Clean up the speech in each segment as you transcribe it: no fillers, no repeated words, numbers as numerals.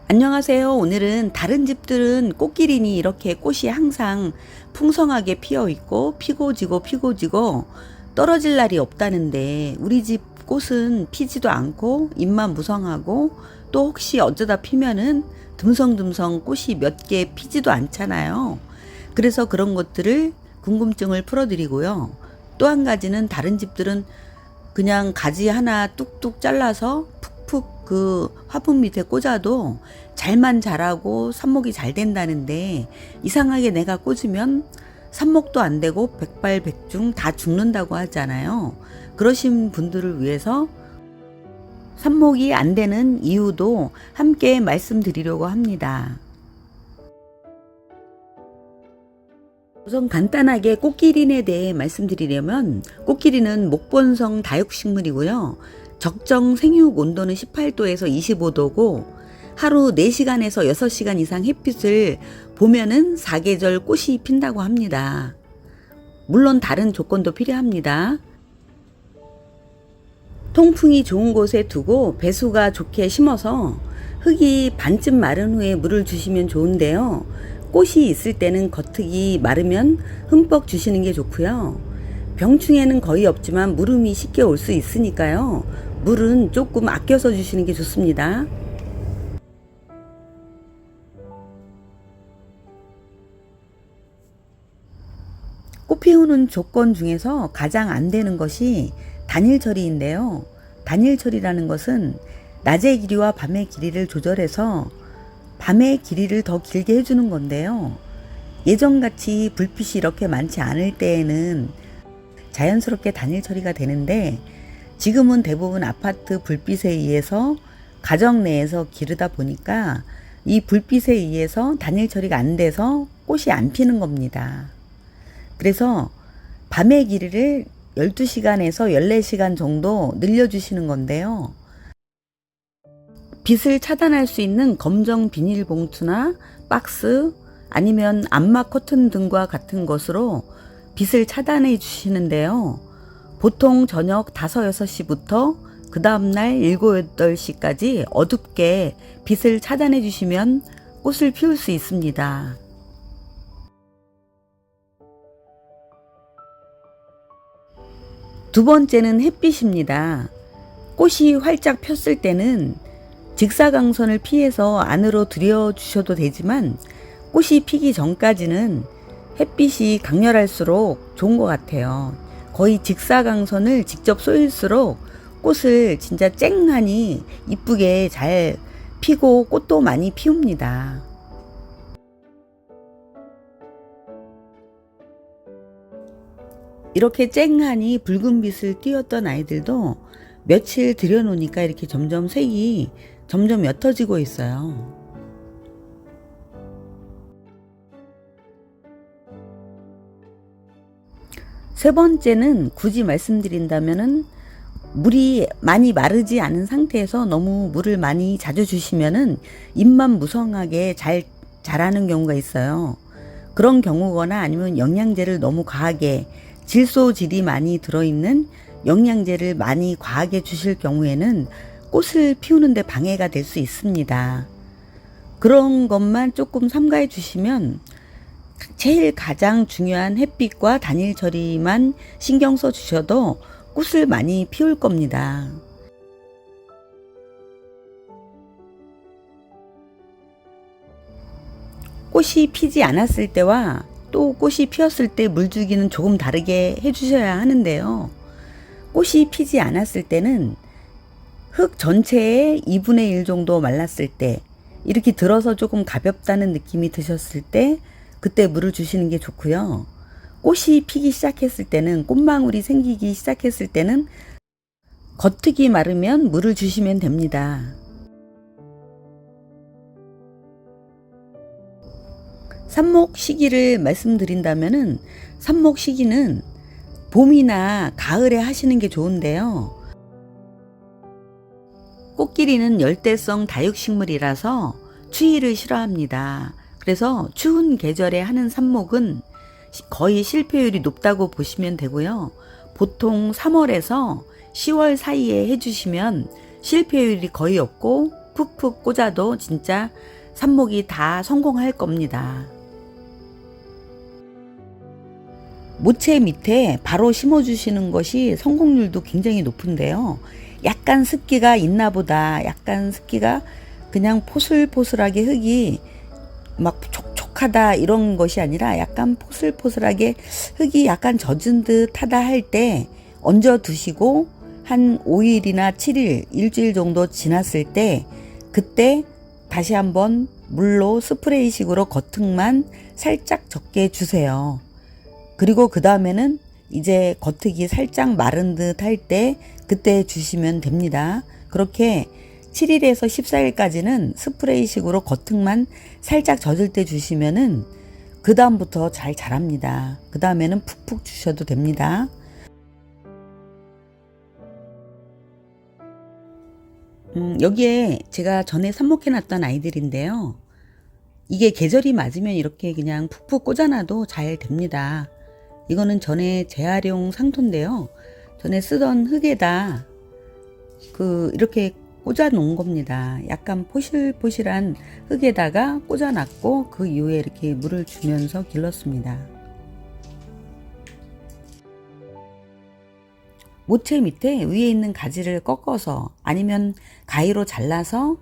안녕하세요. 오늘은 다른 집들은 꽃길이니 이렇게 꽃이 항상 풍성하게 피어 있고 피고 지고 떨어질 날이 없다는데 우리 집 꽃은 피지도 않고 잎만 무성하고 또 혹시 어쩌다 피면은 듬성듬성 꽃이 몇 개 피지도 않잖아요. 그래서 그런 것들을 궁금증을 풀어드리고요. 또 한 가지는 다른 집들은 그냥 가지 하나 뚝뚝 잘라서 푹푹 그 화분 밑에 꽂아도 잘만 자라고 삽목이 잘 된다는데 이상하게 내가 꽂으면 삽목도 안 되고 백발백중 다 죽는다고 하잖아요. 그러신 분들을 위해서 삽목이 안 되는 이유도 함께 말씀드리려고 합니다. 우선 간단하게 꽃기린에 대해 말씀드리려면 꽃기린은 목본성 다육식물이고요. 적정 생육 온도는 18도에서 25도고 하루 4시간에서 6시간 이상 햇빛을 보면은 사계절 꽃이 핀다고 합니다. 물론 다른 조건도 필요합니다. 통풍이 좋은 곳에 두고 배수가 좋게 심어서 흙이 반쯤 마른 후에 물을 주시면 좋은데요. 꽃이 있을 때는 겉흙이 마르면 흠뻑 주시는 게 좋고요. 병충해는 거의 없지만 물음이 쉽게 올 수 있으니까요. 물은 조금 아껴서 주시는 게 좋습니다. 꽃 피우는 조건 중에서 가장 안 되는 것이 단일 처리인데요. 단일 처리라는 것은 낮의 길이와 밤의 길이를 조절해서 밤의 길이를 더 길게 해주는 건데요. 예전같이 불빛이 이렇게 많지 않을 때에는 자연스럽게 단일 처리가 되는데 지금은 대부분 아파트 불빛에 의해서 가정 내에서 기르다 보니까 이 불빛에 의해서 단일 처리가 안 돼서 꽃이 안 피는 겁니다. 그래서 밤의 길이를 12시간에서 14시간 정도 늘려주시는 건데요. 빛을 차단할 수 있는 검정 비닐봉투나 박스 아니면 암막 커튼 등과 같은 것으로 빛을 차단해 주시는데요. 보통 저녁 5, 6시부터 그 다음날 7, 8시까지 어둡게 빛을 차단해 주시면 꽃을 피울 수 있습니다. 두 번째는 햇빛입니다. 꽃이 활짝 폈을 때는 직사광선을 피해서 안으로 들여주셔도 되지만 꽃이 피기 전까지는 햇빛이 강렬할수록 좋은 것 같아요. 거의 직사광선을 직접 쏘일수록 꽃을 진짜 쨍하니 이쁘게 잘 피고 꽃도 많이 피웁니다. 이렇게 쨍하니 붉은 빛을 띄웠던 아이들도 며칠 들여놓으니까 이렇게 점점 색이 점점 옅어지고 있어요. 세 번째는 굳이 말씀드린다면은 물이 많이 마르지 않은 상태에서 너무 물을 많이 자주 주시면은 잎만 무성하게 잘 자라는 경우가 있어요. 그런 경우거나 아니면 영양제를 너무 과하게 질소질이 많이 들어있는 영양제를 많이 과하게 주실 경우에는 꽃을 피우는데 방해가 될 수 있습니다. 그런 것만 조금 삼가해 주시면 제일 가장 중요한 햇빛과 단일 처리만 신경 써 주셔도 꽃을 많이 피울 겁니다. 꽃이 피지 않았을 때와 또 꽃이 피었을 때 물주기는 조금 다르게 해주셔야 하는데요. 꽃이 피지 않았을 때는 흙 전체의 2분의 1 정도 말랐을 때 이렇게 들어서 조금 가볍다는 느낌이 드셨을 때 그때 물을 주시는 게 좋고요. 꽃이 피기 시작했을 때는 꽃망울이 생기기 시작했을 때는 겉흙이 마르면 물을 주시면 됩니다. 삽목 시기를 말씀드린다면은 삽목 시기는 봄이나 가을에 하시는 게 좋은데요. 꽃기린은 열대성 다육식물이라서 추위를 싫어합니다. 그래서 추운 계절에 하는 삽목은 거의 실패율이 높다고 보시면 되고요. 보통 3월에서 10월 사이에 해주시면 실패율이 거의 없고 푹푹 꽂아도 진짜 삽목이 다 성공할 겁니다. 모체 밑에 바로 심어주시는 것이 성공률도 굉장히 높은데요. 약간 습기가 있나 보다, 약간 습기가 그냥 포슬포슬하게 흙이 막 촉촉하다 이런 것이 아니라 약간 포슬포슬하게 흙이 약간 젖은 듯 하다 할 때 얹어 두시고 한 5일이나 7일, 일주일 정도 지났을 때 그때 다시 한번 물로 스프레이식으로 겉흙만 살짝 적게 주세요. 그리고 그 다음에는 이제 겉흙이 살짝 마른 듯 할 때 그때 주시면 됩니다. 그렇게 7일에서 14일까지는 스프레이식으로 겉흙만 살짝 젖을 때 주시면은 그 다음부터 잘 자랍니다. 그 다음에는 푹푹 주셔도 됩니다. 여기에 제가 전에 삽목해 놨던 아이들인데요. 이게 계절이 맞으면 이렇게 그냥 푹푹 꽂아놔도 잘 됩니다. 이거는 전에 재활용 상토인데요. 전에 쓰던 흙에다 이렇게 꽂아 놓은 겁니다. 약간 포실포실한 흙에다가 꽂아 놨고 그 이후에 이렇게 물을 주면서 길렀습니다. 모체 밑에 위에 있는 가지를 꺾어서 아니면 가위로 잘라서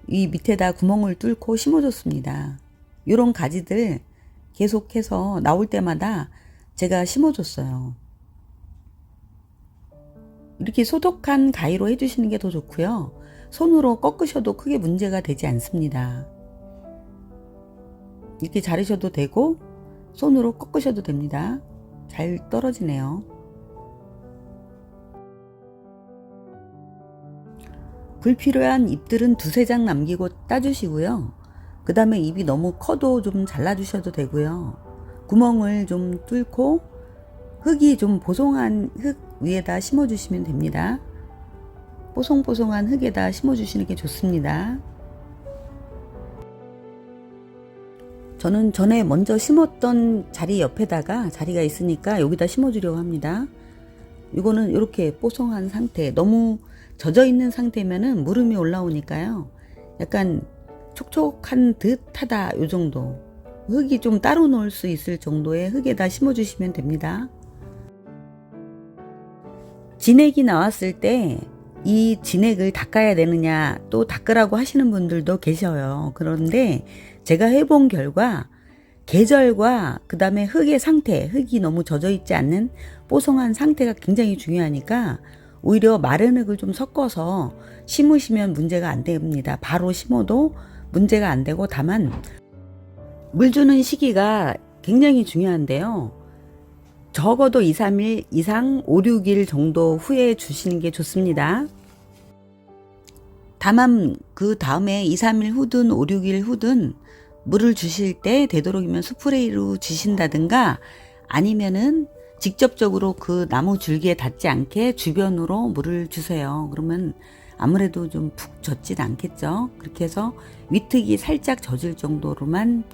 이 밑에다 구멍을 뚫고 심어줬습니다. 이런 가지들 계속해서 나올 때마다 제가 심어줬어요. 이렇게 소독한 가위로 해주시는 게 더 좋고요. 손으로 꺾으셔도 크게 문제가 되지 않습니다. 이렇게 자르셔도 되고 손으로 꺾으셔도 됩니다. 잘 떨어지네요. 불필요한 잎들은 두세 장 남기고 따주시고요. 그 다음에 잎이 너무 커도 좀 잘라주셔도 되고요. 구멍을 좀 뚫고 흙이 좀 보송한 흙 위에다 심어주시면 됩니다. 뽀송뽀송한 흙에다 심어주시는 게 좋습니다. 저는 전에 먼저 심었던 자리 옆에다가 자리가 있으니까 여기다 심어주려고 합니다. 이거는 이렇게 뽀송한 상태, 너무 젖어 있는 상태면은 물음이 올라오니까요. 약간 촉촉한 듯 하다 요 정도. 흙이 좀 따로 놓을 수 있을 정도의 흙에다 심어주시면 됩니다. 진액이 나왔을 때 이 진액을 닦아야 되느냐 또 닦으라고 하시는 분들도 계셔요. 그런데 제가 해본 결과 계절과 그 다음에 흙의 상태, 흙이 너무 젖어 있지 않는 뽀송한 상태가 굉장히 중요하니까 오히려 마른 흙을 좀 섞어서 심으시면 문제가 안 됩니다. 바로 심어도 문제가 안 되고 다만 물 주는 시기가 굉장히 중요한데요. 적어도 2, 3일 이상 5, 6일 정도 후에 주시는 게 좋습니다. 다만 그 다음에 2, 3일 후든 5, 6일 후든 물을 주실 때 되도록이면 스프레이로 주신다든가 아니면은 직접적으로 그 나무 줄기에 닿지 않게 주변으로 물을 주세요. 그러면 아무래도 좀 푹 젖진 않겠죠. 그렇게 해서 위특이 살짝 젖을 정도로만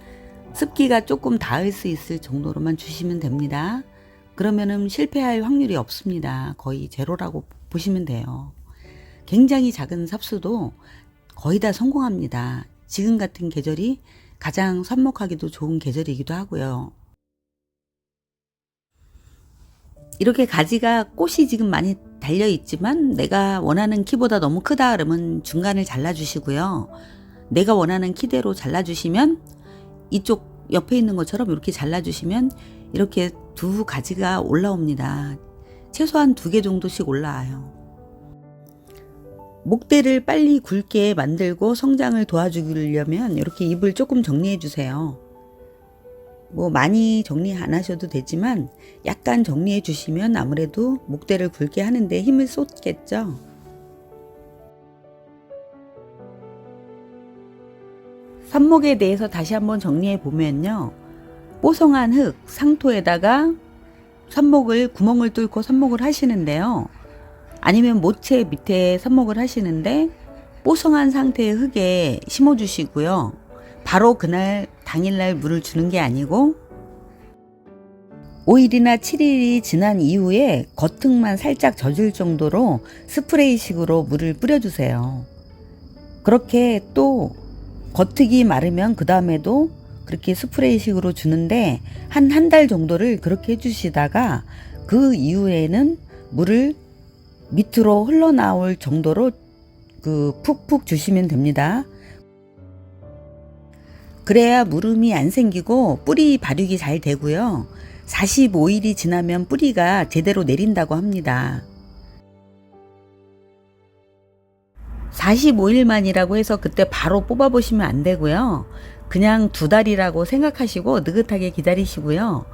습기가 조금 닿을 수 있을 정도로만 주시면 됩니다. 그러면은 실패할 확률이 없습니다. 거의 제로라고 보시면 돼요. 굉장히 작은 삽수도 거의 다 성공합니다. 지금 같은 계절이 가장 삽목하기도 좋은 계절이기도 하고요. 이렇게 가지가 꽃이 지금 많이 달려 있지만 내가 원하는 키보다 너무 크다 그러면 중간을 잘라주시고요. 내가 원하는 키대로 잘라주시면 이쪽 옆에 있는 것처럼 이렇게 잘라주시면 이렇게 두 가지가 올라옵니다. 최소한 2개 정도씩 올라와요. 목대를 빨리 굵게 만들고 성장을 도와주려면 이렇게 잎을 조금 정리해 주세요. 뭐 많이 정리 안 하셔도 되지만 약간 정리해 주시면 아무래도 목대를 굵게 하는데 힘을 쏟겠죠. 삽목에 대해서 다시 한번 정리해 보면요. 뽀송한 흙, 상토에다가 삽목을 구멍을 뚫고 삽목을 하시는데요. 아니면 모체 밑에 삽목을 하시는데 뽀송한 상태의 흙에 심어 주시고요. 바로 그날 당일날 물을 주는 게 아니고 5일이나 7일이 지난 이후에 겉흙만 살짝 젖을 정도로 스프레이식으로 물을 뿌려주세요. 그렇게 또 겉흙이 마르면 그 다음에도 그렇게 스프레이식으로 주는데 한 달 정도를 그렇게 해주시다가 그 이후에는 물을 밑으로 흘러나올 정도로 푹푹 주시면 됩니다. 그래야 물음이 안 생기고 뿌리 발육이 잘 되고요. 45일이 지나면 뿌리가 제대로 내린다고 합니다. 45일만이라고 해서 그때 바로 뽑아보시면 안 되고요. 그냥 2달이라고 생각하시고 느긋하게 기다리시고요.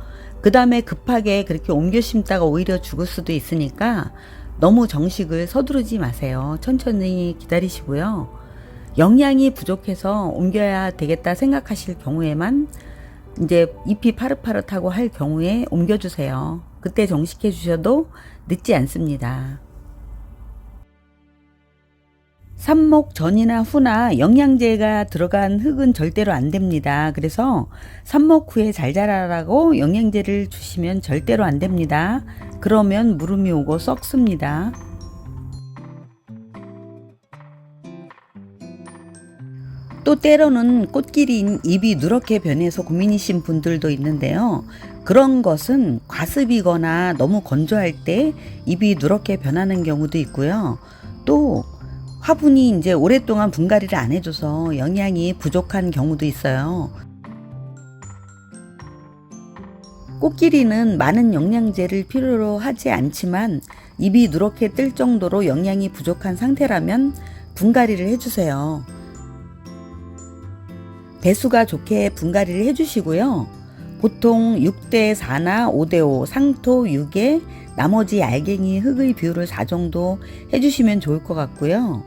그 다음에 급하게 그렇게 옮겨 심다가 오히려 죽을 수도 있으니까 너무 정식을 서두르지 마세요. 천천히 기다리시고요. 영양이 부족해서 옮겨야 되겠다 생각하실 경우에만 이제 잎이 파릇파릇하고 할 경우에 옮겨주세요. 그때 정식해 주셔도 늦지 않습니다. 삽목 전이나 후나 영양제가 들어간 흙은 절대로 안 됩니다. 그래서 삽목 후에 잘 자라라고 영양제를 주시면 절대로 안 됩니다. 그러면 물음이 오고 썩습니다. 또 때로는 꽃길인 잎이 누렇게 변해서 고민이신 분들도 있는데요. 그런 것은 과습이거나 너무 건조할 때 잎이 누렇게 변하는 경우도 있고요. 또 화분이 이제 오랫동안 분갈이를 안 해줘서 영양이 부족한 경우도 있어요. 꽃길이는 많은 영양제를 필요로 하지 않지만 잎이 누렇게 뜰 정도로 영양이 부족한 상태라면 분갈이를 해주세요. 배수가 좋게 분갈이를 해주시고요. 보통 6대4나 5대5 상토 6에 나머지 알갱이 흙의 비율을 4 정도 해주시면 좋을 것 같고요.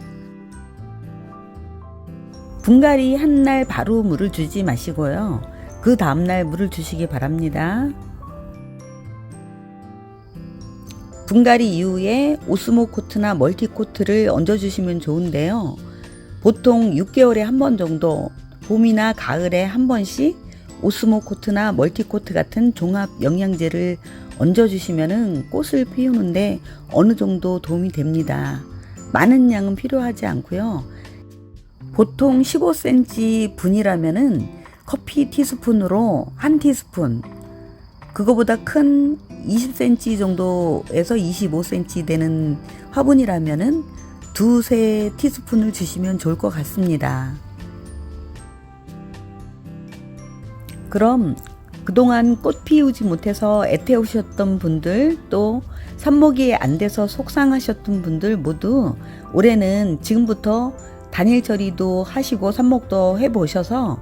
분갈이 한 날 바로 물을 주지 마시고요. 그 다음날 물을 주시기 바랍니다. 분갈이 이후에 오스모코트나 멀티코트를 얹어주시면 좋은데요. 보통 6개월에 한 번 정도, 봄이나 가을에 한 번씩 오스모코트나 멀티코트 같은 종합 영양제를 얹어주시면 꽃을 피우는데 어느 정도 도움이 됩니다. 많은 양은 필요하지 않고요. 보통 15cm 분이라면은 커피 티스푼으로 1티스푼, 그거보다 큰 20cm 정도에서 25cm 되는 화분이라면은 2~3 티스푼을 주시면 좋을 것 같습니다. 그럼 그동안 꽃 피우지 못해서 애태우셨던 분들, 또 삽목이 안 돼서 속상하셨던 분들 모두 올해는 지금부터 단일 처리도 하시고 삽목도 해보셔서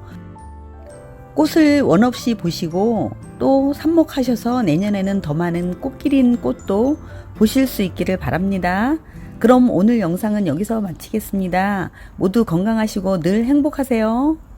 꽃을 원없이 보시고 또 삽목하셔서 내년에는 더 많은 꽃길인 꽃도 보실 수 있기를 바랍니다. 그럼 오늘 영상은 여기서 마치겠습니다. 모두 건강하시고 늘 행복하세요.